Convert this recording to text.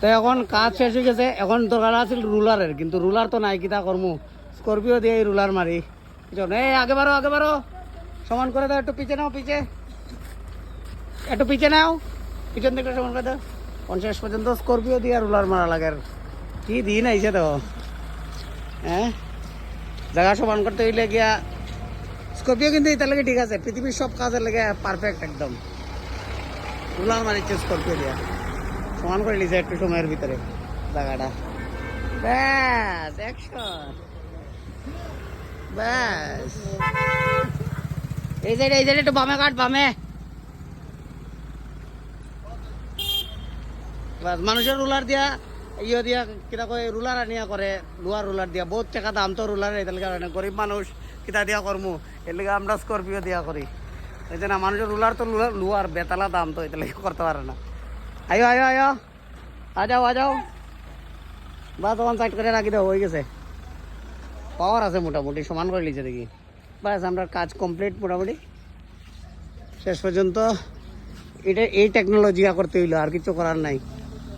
তো এখন কাজ শেষ হয়ে গেছে, এখন দরকার আছিল রুলারের, কিন্তু রুলার তো নাই, কিতা করমু, স্করপিও দিয়ে এই রুলার মারি। এই আগে বারো সমান করে দাও, একটু পিছে নাও, একটু পিছে নাও, পিছন দিকটা সমান করে দাও। 50 পর্যন্ত স্করপিও দিয়ে রুলার মারা লাগে। কি দিন আইছে তো, হ্যাঁ জায়গা সমান করতে হইলে গিয়া স্করপিও কিন্তু এটার লাগে ঠিক আছে, পৃথিবীর সব কাজের লাগে পারফেক্ট একদম। রুলার মারিচ্ছে স্করপিও দিয়া, সমান করে নিছে একটু সময়ের ভিতরে জায়গাটা। ব্যাস অ্যাকশন, ব্যাস। এই সাইডে একটু বামে কাট, বামে। বাস মানুষের রুলার দিয়া দিয়া কিতা কয় রুলার আনিয়া করে, লোহার রুলার দিয়া বহুত টাকা দাম তো রুলার, এটার কারণে গরিব মানুষ কিতা দিয়া করমু, এর লিগে আমরা স্করপিও দিয়া করি। এই যে না মানুষের রুলার তো লোহার বেতালা দাম তো, এটা লিগে করতে পারে না। আয়ো আ যাও বা তখন সাইড করে রাখি দাও, হয়ে গেছে। পাওয়ার আছে মোটামুটি, সমান করে লিখছে দেখি। বাস আমরা কাজ কমপ্লিট মোটামুটি শেষ পর্যন্ত। এটা এই টেকনোলজি করতে হইলো, আর কিছু করার নাই।